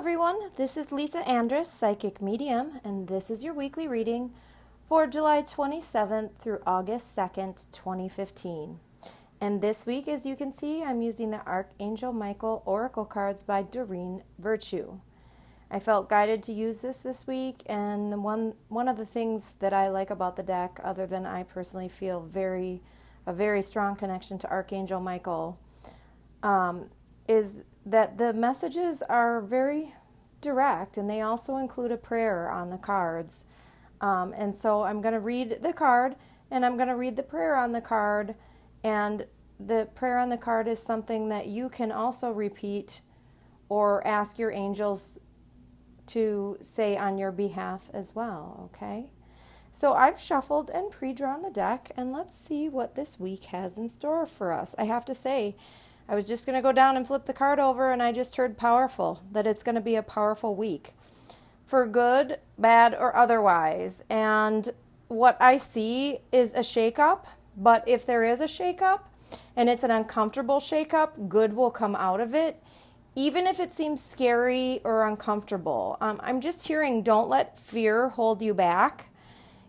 everyone, this is Lisa Andrus, Psychic Medium, and this is your weekly reading for July 27th through August 2nd, 2015. And this week, as you can see, I'm using the Archangel Michael Oracle cards by Doreen Virtue. I felt guided to use this week, and one of the things that I like about the deck, other than I personally feel a very strong connection to Archangel Michael, is that the messages are very direct, and they also include a prayer on the cards. And so I'm going to read the card, and I'm going to read the prayer on the card, and the prayer on the card is something that you can also repeat or ask your angels to say on your behalf as well, okay? So I've shuffled and pre-drawn the deck, and let's see what this week has in store for us. I have to say, I was just going to go down and flip the card over, and I just heard powerful, that it's going to be a powerful week for good, bad, or otherwise. And what I see is a shakeup, but if there is a shakeup and it's an uncomfortable shakeup, good will come out of it, even if it seems scary or uncomfortable. I'm just hearing, don't let fear hold you back.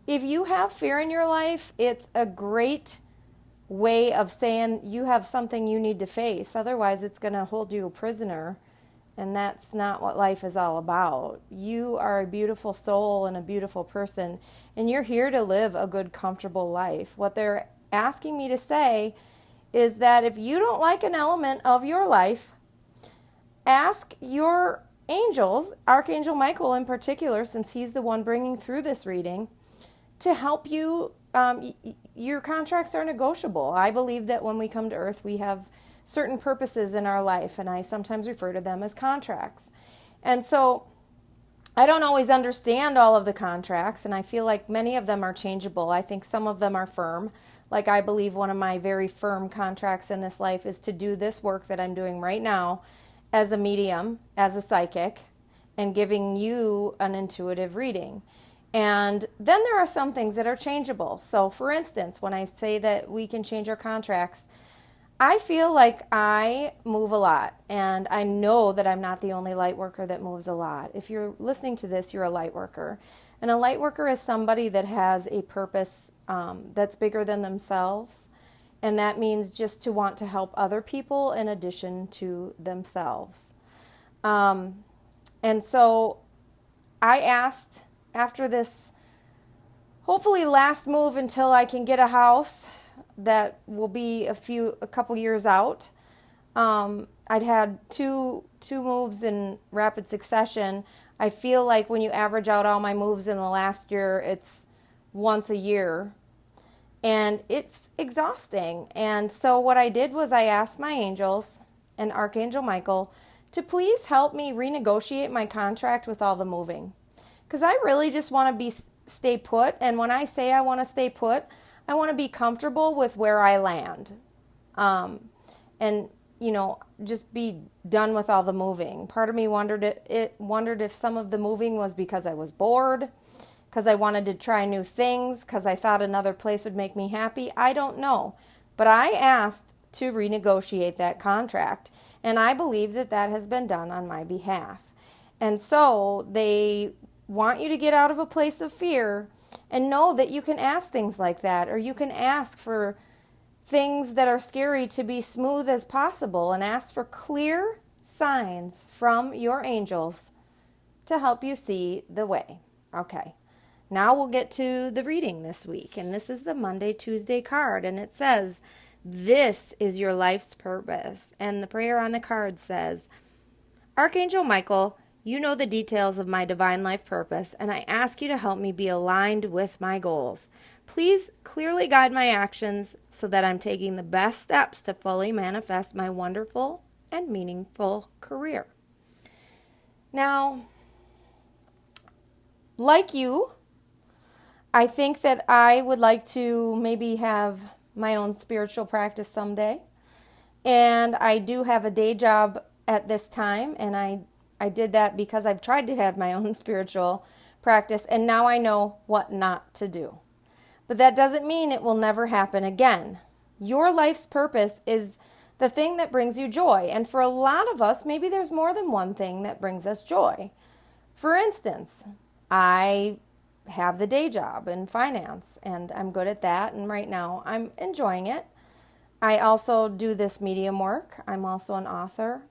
If you have fear in your life, it's a great way of saying you have something you need to face. Otherwise, it's going to hold you a prisoner, and that's not what life is all about. You are a beautiful soul and a beautiful person, and you're here to live a good, comfortable life. What they're asking me to say is that if you don't like an element of your life, ask your angels, Archangel Michael in particular, since he's the one bringing through this reading, to help you. Your contracts are negotiable. I believe that when we come to Earth, we have certain purposes in our life, and I sometimes refer to them as contracts. And so I don't always understand all of the contracts, and I feel like many of them are changeable. I think some of them are firm. Like I believe one of my very firm contracts in this life is to do this work that I'm doing right now as a medium, as a psychic, and giving you an intuitive reading. And then there are some things that are changeable. So for instance, when I say that we can change our contracts, I feel like I move a lot, and I know that I'm not the only light worker that moves a lot. If you're listening to this, you're a light worker. And a light worker is somebody that has a purpose that's bigger than themselves. And that means just to want to help other people in addition to themselves. And so I asked, after this hopefully last move until I can get a house that will be a couple years out. I'd had two moves in rapid succession. I feel like when you average out all my moves in the last year, it's once a year. And it's exhausting. And so what I did was I asked my angels and Archangel Michael to please help me renegotiate my contract with all the moving. Because I really just want to stay put. And when I say I want to stay put, I want to be comfortable with where I land. And, just be done with all the moving. Part of me wondered if some of the moving was because I was bored, because I wanted to try new things, because I thought another place would make me happy. I don't know. But I asked to renegotiate that contract. And I believe that has been done on my behalf. And so they want you to get out of a place of fear and know that you can ask things like that, or you can ask for things that are scary to be smooth as possible, and ask for clear signs from your angels to help you see the way. Okay, now we'll get to the reading this week, and this is the Monday, Tuesday card, and it says, this is your life's purpose. And the prayer on the card says, Archangel Michael, you know the details of my divine life purpose, and I ask you to help me be aligned with my goals. Please clearly guide my actions so that I'm taking the best steps to fully manifest my wonderful and meaningful career. Now, like you, I think that I would like to maybe have my own spiritual practice someday. And I do have a day job at this time, and I did that because I've tried to have my own spiritual practice, and now I know what not to do. But that doesn't mean it will never happen again. Your life's purpose is the thing that brings you joy. And for a lot of us, maybe there's more than one thing that brings us joy. For instance, I have the day job in finance, and I'm good at that, and right now I'm enjoying it. I also do this medium work. I'm also an author.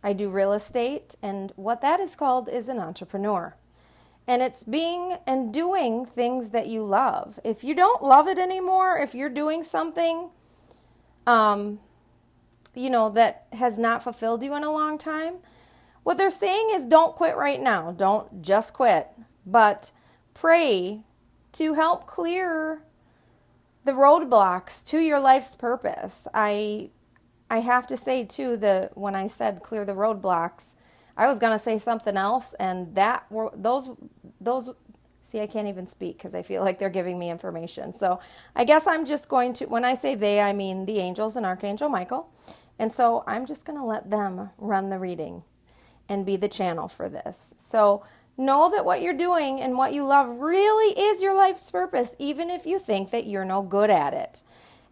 I do real estate, and what that is called is an entrepreneur. And it's being and doing things that you love. If you don't love it anymore, if you're doing something, that has not fulfilled you in a long time, what they're saying is don't quit right now. Don't just quit, but pray to help clear the roadblocks to your life's purpose. I have to say too, when I said clear the roadblocks, I was going to say something else, and those see, I can't even speak because I feel like they're giving me information. So I guess I'm just going to, when I say they, I mean the angels and Archangel Michael. And so I'm just going to let them run the reading and be the channel for this. So know that what you're doing and what you love really is your life's purpose, even if you think that you're no good at it.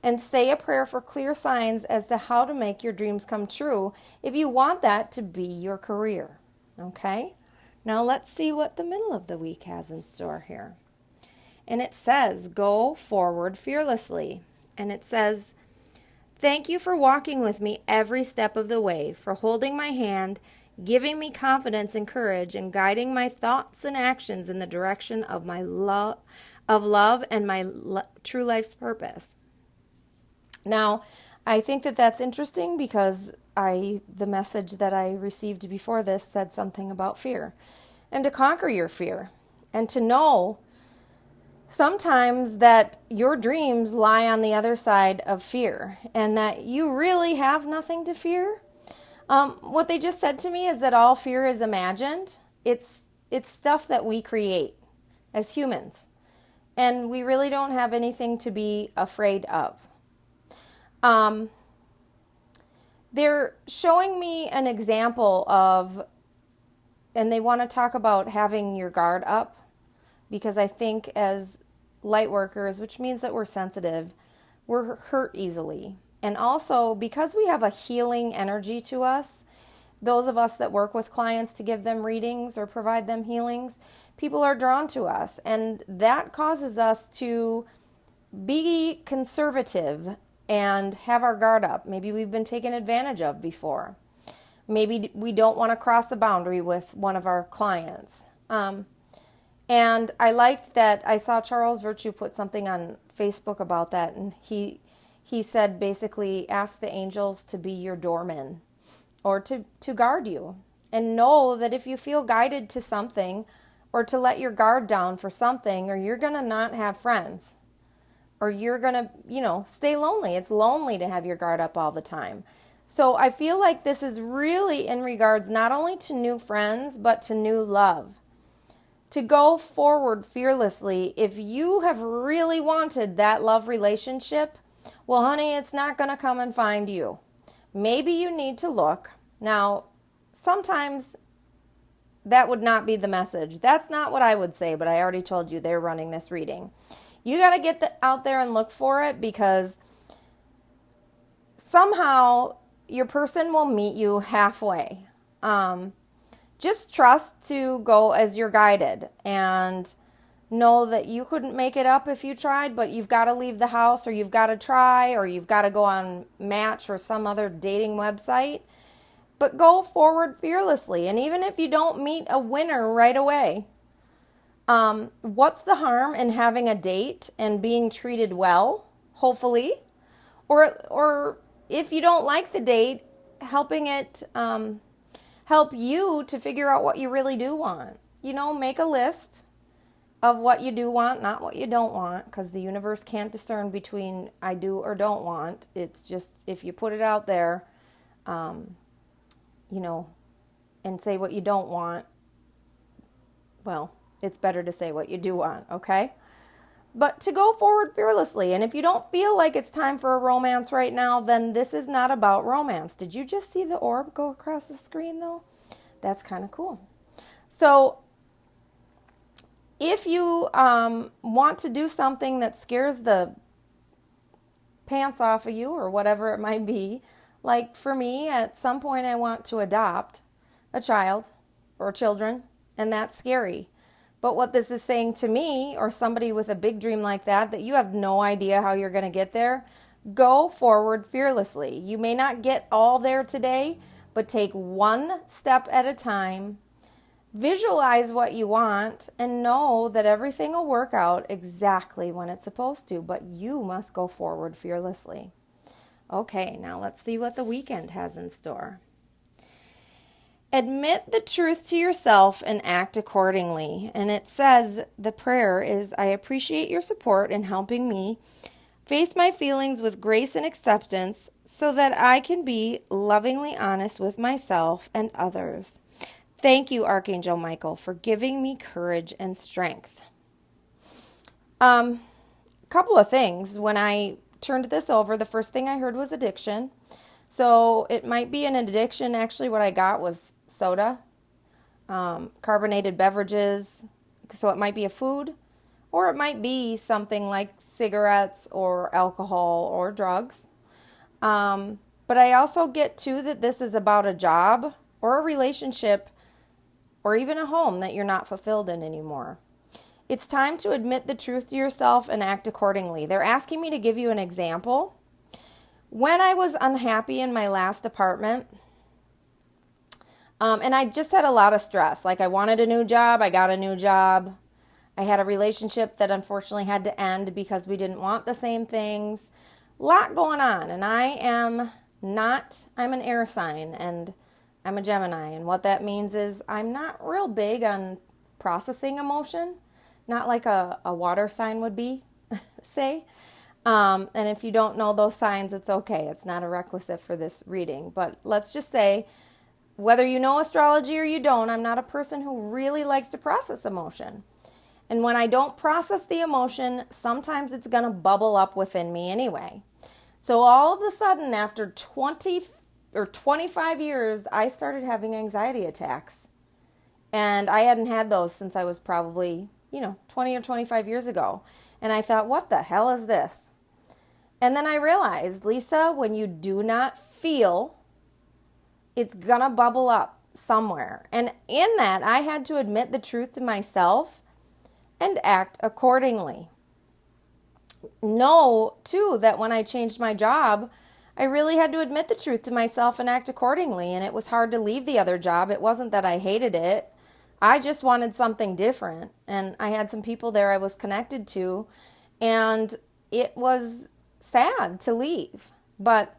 And say a prayer for clear signs as to how to make your dreams come true if you want that to be your career. Okay? Now let's see what the middle of the week has in store here. And it says, go forward fearlessly. And it says, thank you for walking with me every step of the way, for holding my hand, giving me confidence and courage, and guiding my thoughts and actions in the direction of my love and my true life's purpose. Now, I think that that's interesting because the message that I received before this said something about fear, and to conquer your fear, and to know sometimes that your dreams lie on the other side of fear, and that you really have nothing to fear. What they just said to me is that all fear is imagined. It's stuff that we create as humans, and we really don't have anything to be afraid of. They're showing me an example of, and they want to talk about having your guard up, because I think as light workers, which means that we're sensitive, we're hurt easily. And also because we have a healing energy to us, those of us that work with clients to give them readings or provide them healings, people are drawn to us. And that causes us to be conservative and have our guard up. Maybe we've been taken advantage of before. Maybe we don't want to cross a boundary with one of our clients. And I liked that I saw Charles Virtue put something on Facebook about that, and he said basically ask the angels to be your doorman or to guard you, and know that if you feel guided to something or to let your guard down for something, or you're going to not have friends, or you're going to, stay lonely. It's lonely to have your guard up all the time. So I feel like this is really in regards not only to new friends, but to new love. To go forward fearlessly. If you have really wanted that love relationship, well, honey, it's not going to come and find you. Maybe you need to look. Now, sometimes that would not be the message. That's not what I would say, but I already told you they're running this reading. You got to get out there and look for it, because somehow your person will meet you halfway. Just trust to go as you're guided, and know that you couldn't make it up if you tried, but you've got to leave the house, or you've got to try, or you've got to go on Match or some other dating website. But go forward fearlessly. And even if you don't meet a winner right away, what's the harm in having a date and being treated well, hopefully? Or if you don't like the date, helping it help you to figure out what you really do want. Make a list of what you do want, not what you don't want, because the universe can't discern between I do or don't want. It's just if you put it out there, and say what you don't want, well, it's better to say what you do want, okay? But to go forward fearlessly. And if you don't feel like it's time for a romance right now, then this is not about romance. Did you just see the orb go across the screen, though? That's kind of cool. So if you want to do something that scares the pants off of you, or whatever it might be, Like for me, at some point, I want to adopt a child or children, and that's scary. But what this is saying to me, or somebody with a big dream like that you have no idea how you're going to get there, go forward fearlessly. You may not get all there today, but take one step at a time. Visualize what you want and know that everything will work out exactly when it's supposed to, but you must go forward fearlessly. Okay, now let's see what the weekend has in store. Admit the truth to yourself and act accordingly. And it says the prayer is, I appreciate your support in helping me face my feelings with grace and acceptance so that I can be lovingly honest with myself and others. Thank you, Archangel Michael, for giving me courage and strength. Couple of things. When I turned this over, the first thing I heard was addiction. So it might be an addiction. Actually, what I got was soda, carbonated beverages. So it might be a food, or it might be something like cigarettes or alcohol or drugs. But I also get too that this is about a job or a relationship or even a home that you're not fulfilled in anymore. It's time to admit the truth to yourself and act accordingly. They're asking me to give you an example. When I was unhappy in my last apartment, and I just had a lot of stress. Like I wanted a new job, I got a new job. I had a relationship that unfortunately had to end because we didn't want the same things. A lot going on, and I'm an air sign, and I'm a Gemini, and what that means is I'm not real big on processing emotion, not like a water sign would be, say. And if you don't know those signs, it's okay. It's not a requisite for this reading. But let's just say, whether you know astrology or you don't, I'm not a person who really likes to process emotion. And when I don't process the emotion, sometimes it's going to bubble up within me anyway. So all of a sudden, after 20 or 25 years, I started having anxiety attacks. And I hadn't had those since I was probably, 20 or 25 years ago. And I thought, what the hell is this? And then I realized, Lisa, when you do not feel, it's going to bubble up somewhere. And in that, I had to admit the truth to myself and act accordingly. Know, too, that when I changed my job, I really had to admit the truth to myself and act accordingly. And it was hard to leave the other job. It wasn't that I hated it. I just wanted something different. And I had some people there I was connected to. And it was sad to leave. But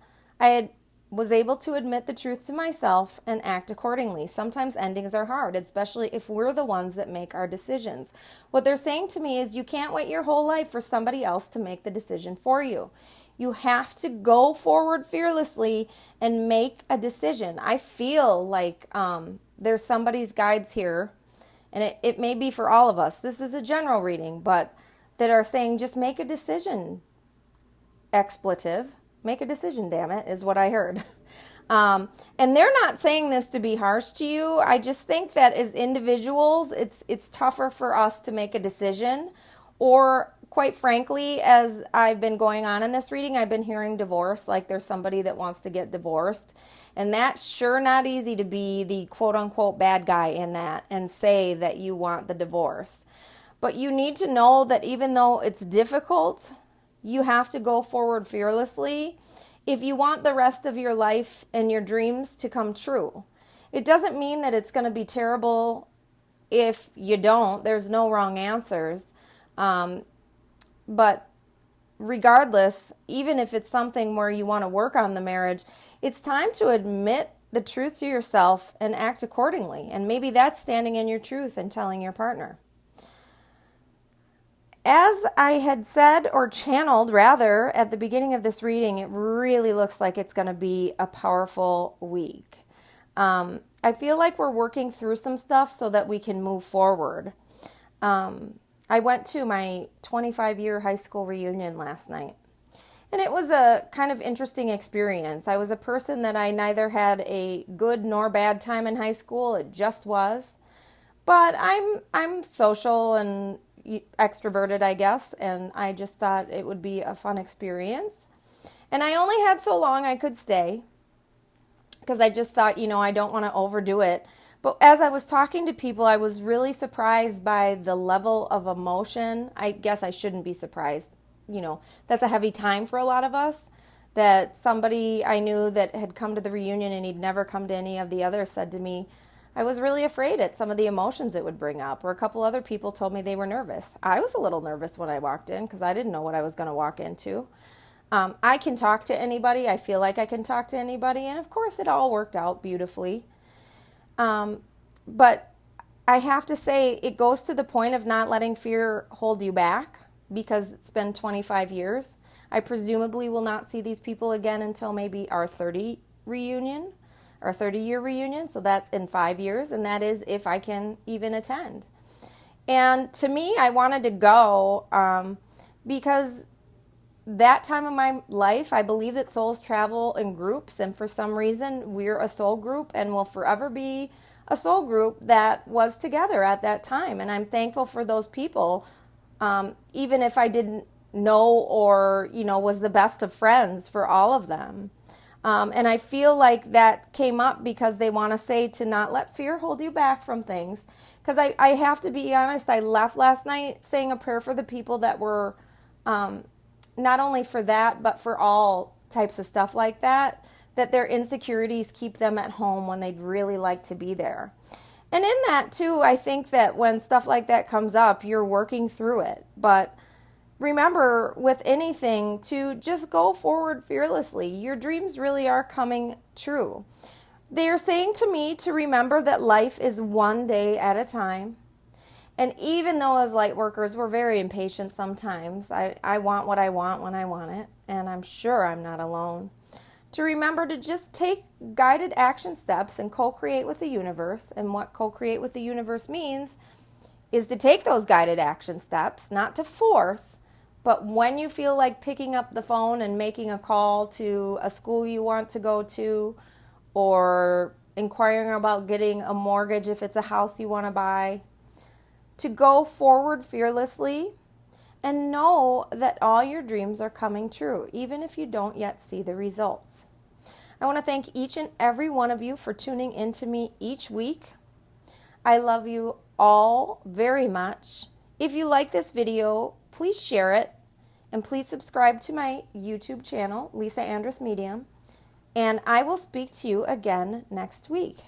was able to admit the truth to myself and act accordingly. Sometimes endings are hard, especially if we're the ones that make our decisions. What they're saying to me is you can't wait your whole life for somebody else to make the decision for you. You have to go forward fearlessly and make a decision. I feel like there's somebody's guides here, and it may be for all of us. This is a general reading, but that are saying just make a decision. Expletive. Make a decision, damn it, is what I heard. And they're not saying this to be harsh to you. I just think that as individuals, it's tougher for us to make a decision. Or quite frankly, as I've been going on in this reading, I've been hearing divorce, like there's somebody that wants to get divorced. And that's sure not easy to be the quote-unquote bad guy in that and say that you want the divorce. But you need to know that even though it's difficult, you have to go forward fearlessly if you want the rest of your life and your dreams to come true. It doesn't mean that it's going to be terrible if you don't. There's no wrong answers. But regardless, even if it's something where you want to work on the marriage, it's time to admit the truth to yourself and act accordingly. And maybe that's standing in your truth and telling your partner. As I had said, or channeled rather, at the beginning of this reading, it really looks like it's going to be a powerful week. I feel like we're working through some stuff so that we can move forward. I went to my 25-year high school reunion last night, and it was a kind of interesting experience. I was a person that I neither had a good nor bad time in high school. It just was. But I'm social and extroverted, I guess, and I just thought it would be a fun experience. And I only had so long I could stay. because I just thought, I don't want to overdo it. But as I was talking to people, I was really surprised by the level of emotion. I guess I shouldn't be surprised. That's a heavy time for a lot of us. That somebody I knew that had come to the reunion and he'd never come to any of the others said to me, I was really afraid at some of the emotions it would bring up. Or a couple other people told me they were nervous. I was a little nervous when I walked in because I didn't know what I was going to walk into. I can talk to anybody. I feel like I can talk to anybody. And of course, it all worked out beautifully. But I have to say, it goes to the point of not letting fear hold you back because it's been 25 years. I presumably will not see these people again until maybe our 30 reunion, our 30-year reunion. So that's in 5 years. And that is if I can even attend. And to me, I wanted to go because that time of my life, I believe that souls travel in groups, and for some reason, we're a soul group and will forever be a soul group that was together at that time. And I'm thankful for those people, even if I didn't know or, was the best of friends for all of them. And I feel like that came up because they want to say to not let fear hold you back from things. Because I have to be honest, I left last night saying a prayer for the people that were not only for that, but for all types of stuff like that their insecurities keep them at home when they'd really like to be there. And in that, too, I think that when stuff like that comes up, you're working through it. But remember, with anything, to just go forward fearlessly. Your dreams really are coming true. They are saying to me to remember that life is one day at a time. And even though as light workers, we're very impatient sometimes, I want what I want when I want it, and I'm sure I'm not alone. To remember to just take guided action steps and co-create with the universe. And what co-create with the universe means is to take those guided action steps, not to force, but when you feel like picking up the phone and making a call to a school you want to go to, or inquiring about getting a mortgage if it's a house you want to buy, to go forward fearlessly and know that all your dreams are coming true, even if you don't yet see the results. I want to thank each and every one of you for tuning in to me each week. I love you all very much. If you like this video, please share it, and please subscribe to my YouTube channel, Lisa Andrus Medium, and I will speak to you again next week.